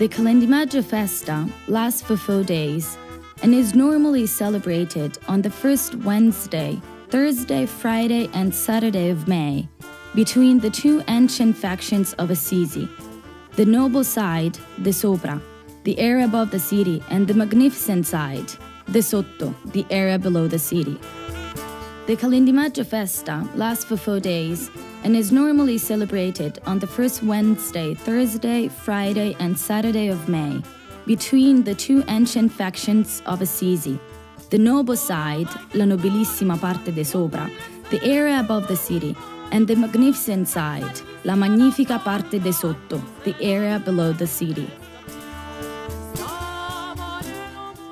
The Calendimaggio festa lasts for 4 days and is normally celebrated on the first Wednesday, Thursday, Friday, and Saturday of May, between the two ancient factions of Assisi, the noble side, the sopra, the area above the city, and the magnificent side, the sotto, the area below the city. The Calendimaggio festa lasts for 4 days and is normally celebrated on the first Wednesday, Thursday, Friday, and Saturday of May, between the two ancient factions of Assisi, the noble side, la nobilissima parte de sopra, the area above the city, and the magnificent side, la magnifica parte de sotto, the area below the city.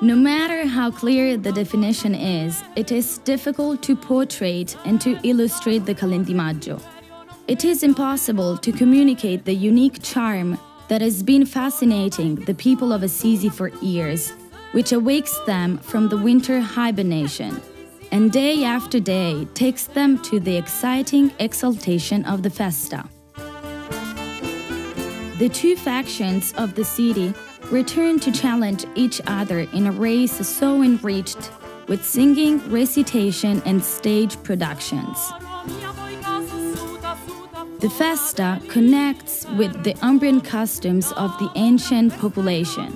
No matter how clear the definition is, it is difficult to portray and to illustrate the Calendimaggio. It is impossible to communicate the unique charm that has been fascinating the people of Assisi for years, which awakes them from the winter hibernation, and day after day takes them to the exciting exaltation of the festa. The two factions of the city return to challenge each other in a race so enriched with singing, recitation, and stage productions. The festa connects with the Umbrian customs of the ancient population,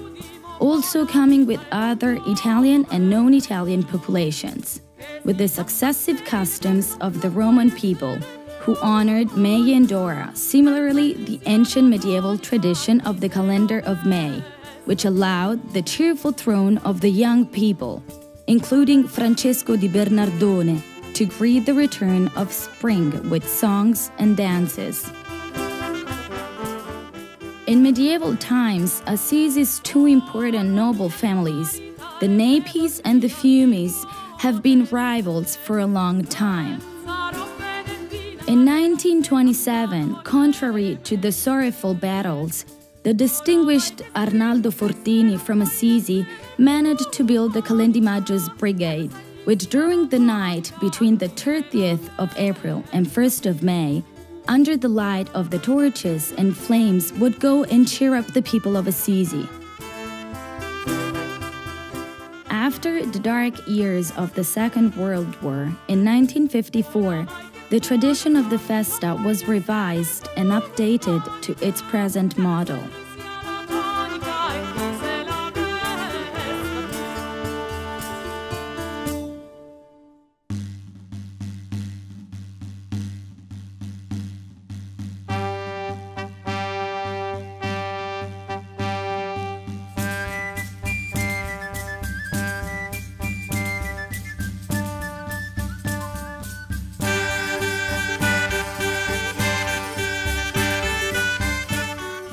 also coming with other Italian and non-Italian populations, with the successive customs of the Roman people, who honored May and Dora, similarly the ancient medieval tradition of the calendar of May, which allowed the cheerful throne of the young people, including Francesco di Bernardone, to greet the return of spring with songs and dances. In medieval times, Assisi's two important noble families, the Napis and the Fiumis, have been rivals for a long time. In 1927, contrary to the sorrowful battles, the distinguished Arnaldo Fortini from Assisi managed to build the Calendimaggio's brigade, which during the night between the 30th of April and 1st of May, under the light of the torches and flames, would go and cheer up the people of Assisi. After the dark years of the Second World War, in 1954, the tradition of the festa was revised and updated to its present model.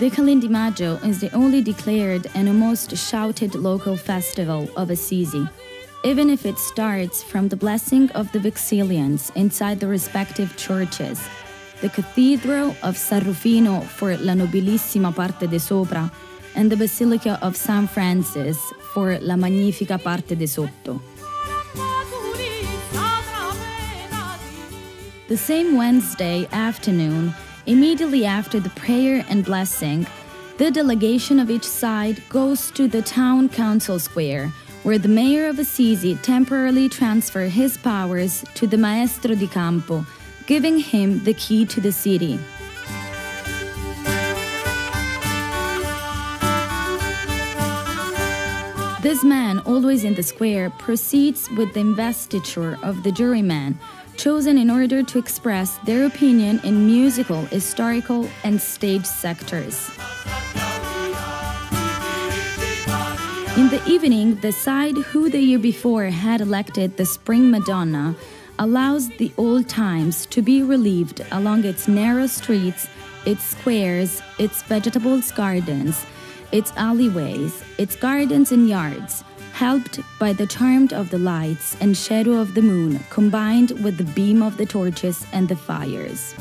The Calendimaggio is the only declared and most shouted local festival of Assisi, even if it starts from the blessing of the Vexillians inside the respective churches, the Cathedral of San Rufino for la nobilissima parte de sopra, and the Basilica of San Francis for la magnifica parte de sotto. The same Wednesday afternoon, immediately after the prayer and blessing, the delegation of each side goes to the town council square, where the mayor of Assisi temporarily transfers his powers to the maestro di campo, giving him the key to the city. This man, always in the square, proceeds with the investiture of the jurymen, chosen in order to express their opinion in musical, historical, and stage sectors. In the evening, the side who the year before had elected the Spring Madonna allows the old times to be relieved along its narrow streets, its squares, its vegetables gardens, its alleyways, its gardens and yards, helped by the charm of the lights and shadow of the moon, combined with the beam of the torches and the fires.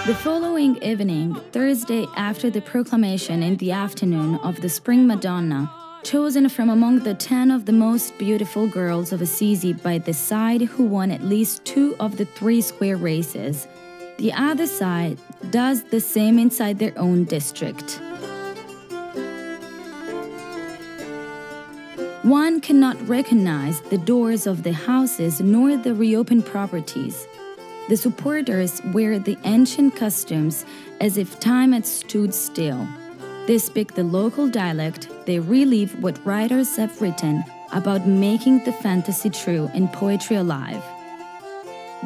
The following evening, Thursday after the proclamation in the afternoon of the Spring Madonna, chosen from among the 10 of the most beautiful girls of Assisi by the side who won at least 2 of the 3 square races, the other side does the same inside their own district. One cannot recognize the doors of the houses nor the reopened properties. The supporters wear the ancient costumes as if time had stood still. They speak the local dialect, they relive what writers have written about making the fantasy true and poetry alive.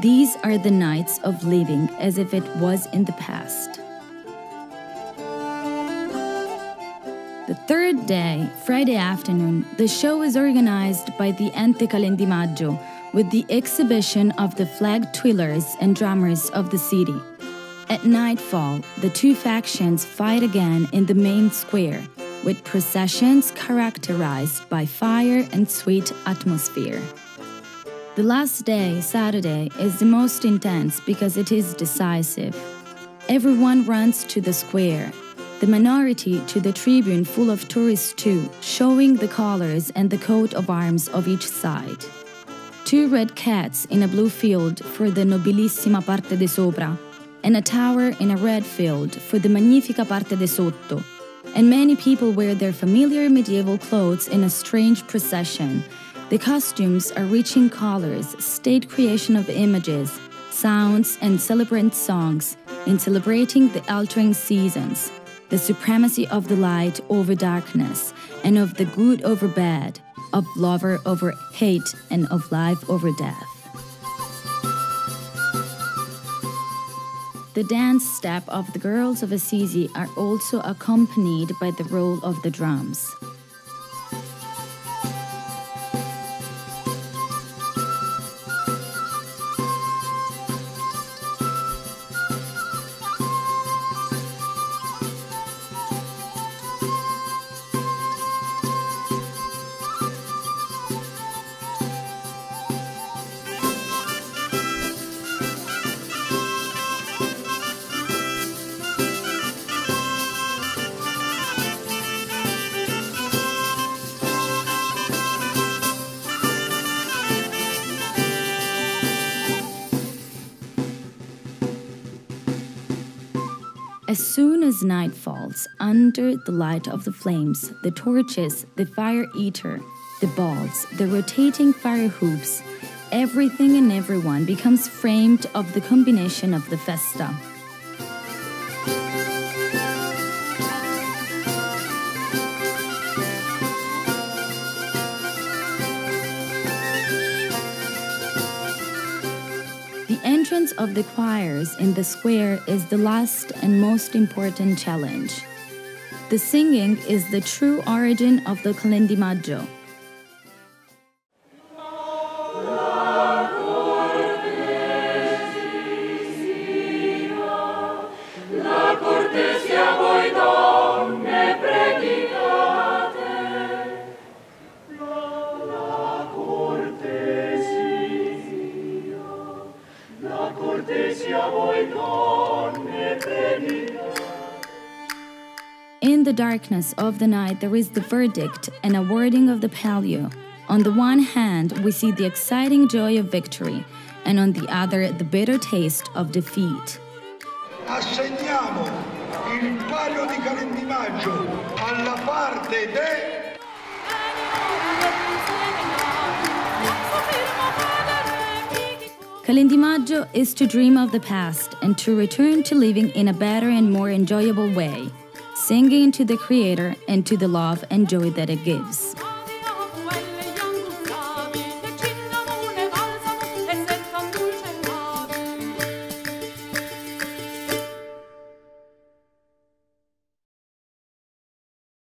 These are the nights of living as if it was in the past. The third day, Friday afternoon, the show is organized by the Ente Calendimaggio, with the exhibition of the flag twirlers and drummers of the city. At nightfall, the 2 factions fight again in the main square, with processions characterized by fire and sweet atmosphere. The last day, Saturday, is the most intense because it is decisive. Everyone runs to the square, the minority to the tribune full of tourists too, showing the colors and the coat of arms of each side. 2 red cats in a blue field for the nobilissima parte de sopra, and a tower in a red field for the magnifica parte de sotto. And many people wear their familiar medieval clothes in a strange procession. The costumes are rich in colors, state creation of images, sounds, and celebrant songs in celebrating the altering seasons, the supremacy of the light over darkness, and of the good over bad, of lover over hate, and of life over death. The dance step of the girls of Assisi are also accompanied by the roll of the drums. As soon as night falls, under the light of the flames, the torches, the fire eater, the balls, the rotating fire hoops, everything and everyone becomes framed of the combination of the festa. The entrance of the choirs in the square is the last and most important challenge. The singing is the true origin of the Calendimaggio. In the darkness of the night, there is the verdict and awarding of the palio. On the one hand, we see the exciting joy of victory, and on the other, the bitter taste of defeat. Assegniamo il palio di Calendimaggio alla parte de... Calendimaggio is to dream of the past and to return to living in a better and more enjoyable way, singing to the Creator and to the love and joy that it gives.